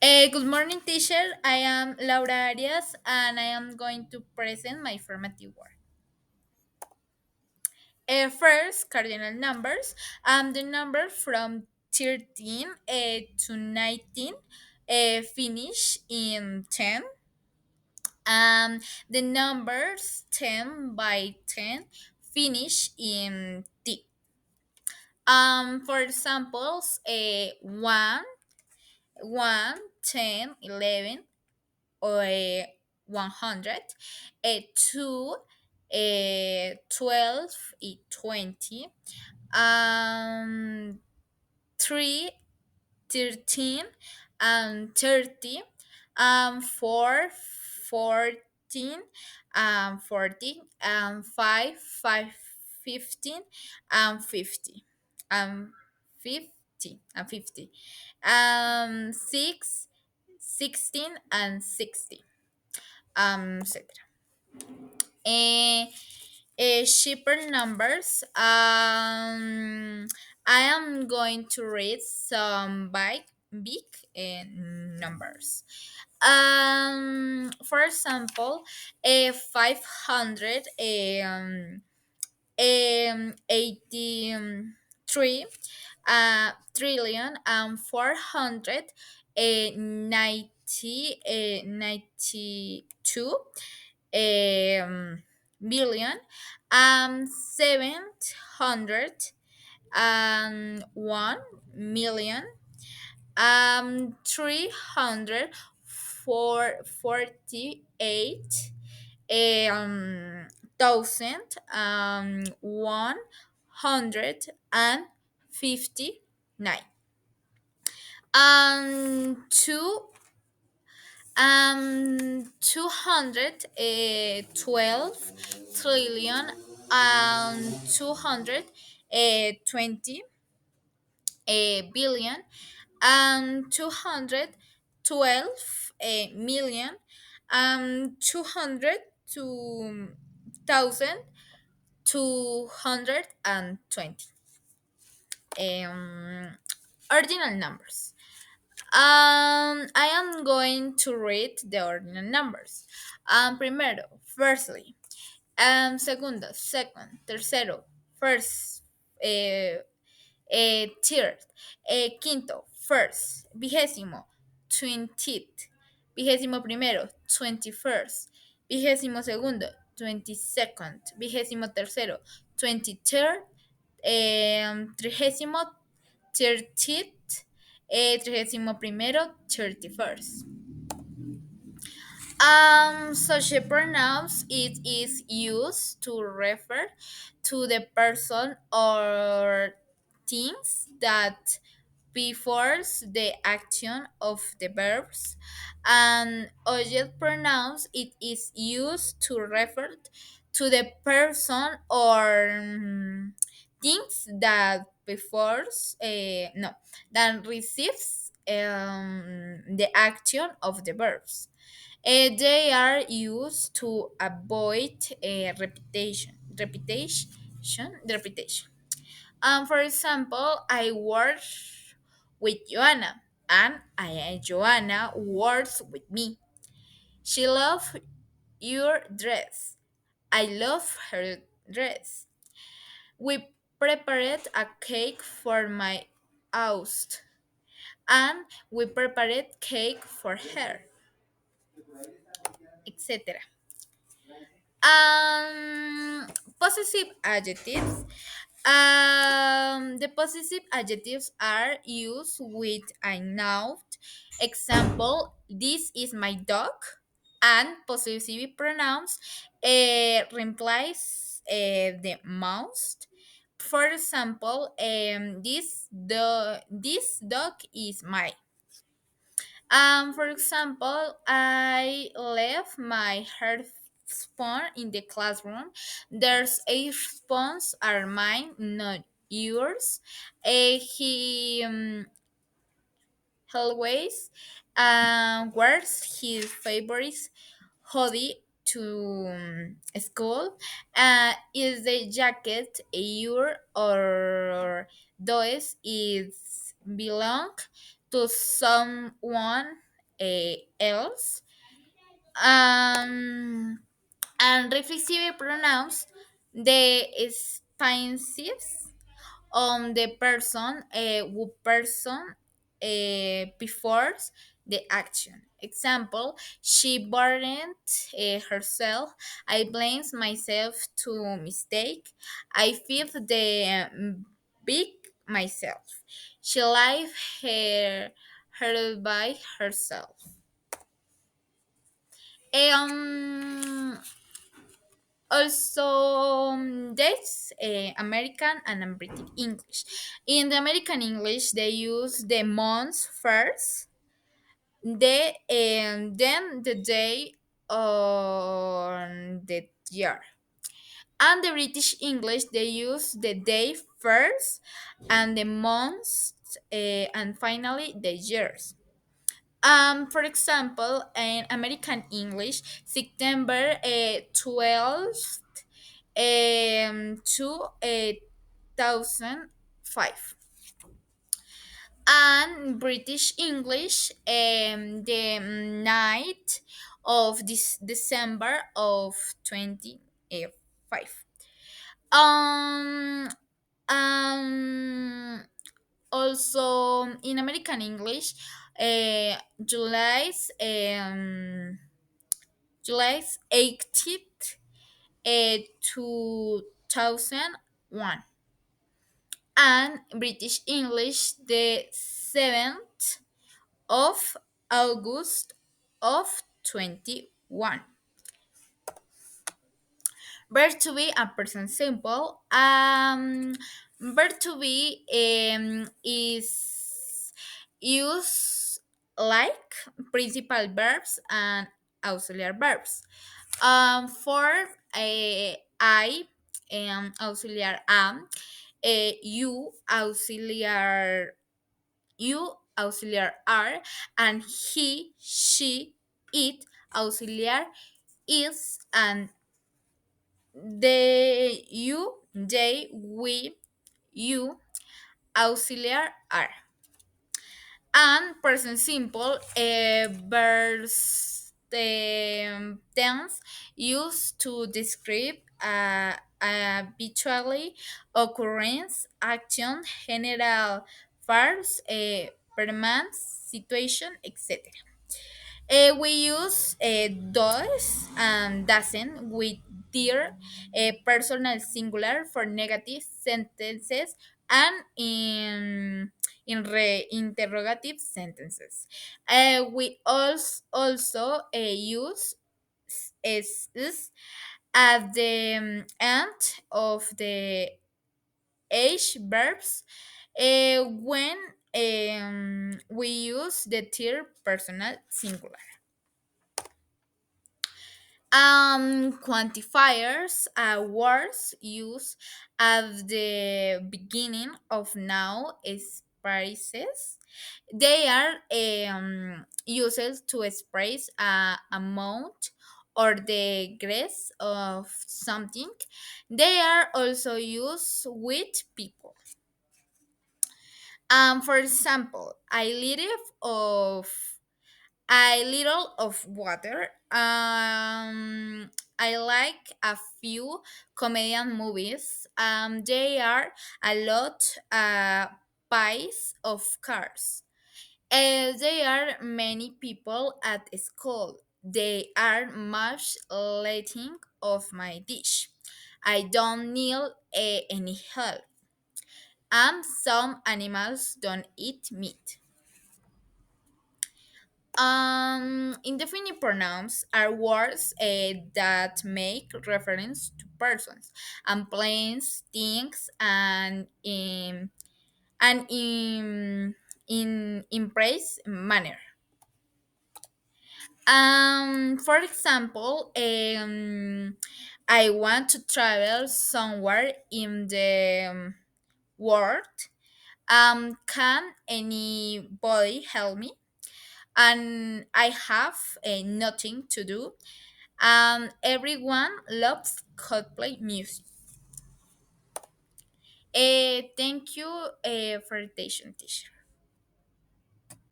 Good morning, teacher. I am Laura Arias and I am going to present my formative work. First, cardinal numbers. The number from 13 to 19 finish in 10. The numbers 10 by 10 finish in T. For examples, 1, 1, 10, 11, or 100, 2, 12, 20, 3, 13, 30, 4, 14, 40, 5, 15, and 50, um, 50, and 50, 6, 16, and 60, etc. Eh, Cheaper numbers. I am going to read some big numbers. For example, a 500 83 trillion and 400 90 92 billion 701 million 348 thousand 159 two 212 trillion 220 billion 212 million 202,220 ordinal numbers. I am going to read the ordinal numbers. Primero, firstly, segundo, second, tercero, first, third, quinto, first, vigésimo, 20th, vigésimo primero, 21st, vigésimo segundo, 22nd, vigésimo tercero, 23rd, trigésimo, 30th, trigésimo primero, 31st. Such a pronouns it is used to refer to the person or things that before the action of the verbs. And object pronouns it is used to refer to the person or things that before no that receives the action of the verbs. They are used to avoid repetition. For example, I work with Joanna, and Joanna works with me. She loves your dress. I love her dress. We prepared a cake for my host, and we prepared cake for her, etc. Um, Possessive adjectives. The possessive adjectives are used with a noun. Example: This is my dog. And possessive pronouns replace the most. For example, this dog is mine. For example, I left my headphone in the classroom. There's a response are mine, not yours. He always wears his favorite hoodie to school. Is the jacket your or does it belong to someone else. Um, and reflexive pronouns, the expansives on the person who person before the action. Example, she burned herself. I blames myself to mistake. I feel the big myself. She live her by herself. Um, Also, that's American and British English. In the American English, they use the months first, then the day on the year. And the British English, they use the day first, and the months, and finally the years. For example, in American English, September 12th to 2005. And British English, the night of this December of 25. Um, um, Also in American English, July's July's 18th, 2001, and British English the 7th of August of 21. Verb to be a present simple. Verb to be is used like principal verbs and auxiliary verbs. For I, auxiliary am, you auxiliary are, and he, she, it auxiliary is, and they, we, you auxiliary are. And present simple verbs tense used to describe habitually occurrence, action, general verbs, permanent situation, etc. We use does and doesn't with their personal singular for negative sentences, and in interrogative sentences. We also use is at the end of the age verbs when we use the third personal singular. Quantifiers are words used at the beginning of now expresses. They are used to express a amount or the grace of something. They are also used with people. For example, a little of water. I like a few comedian movies. They are a lot pies of cars. There are many people at school. They are much letting of my dish. I don't need any help. Some animals don't eat meat. Indefinite pronouns are words that make reference to persons and places, things, and in impress manner. For example, I want to travel somewhere in the world. Can anybody help me? And I have nothing to do. Everyone loves Coldplay music. Thank you for the attention, teacher.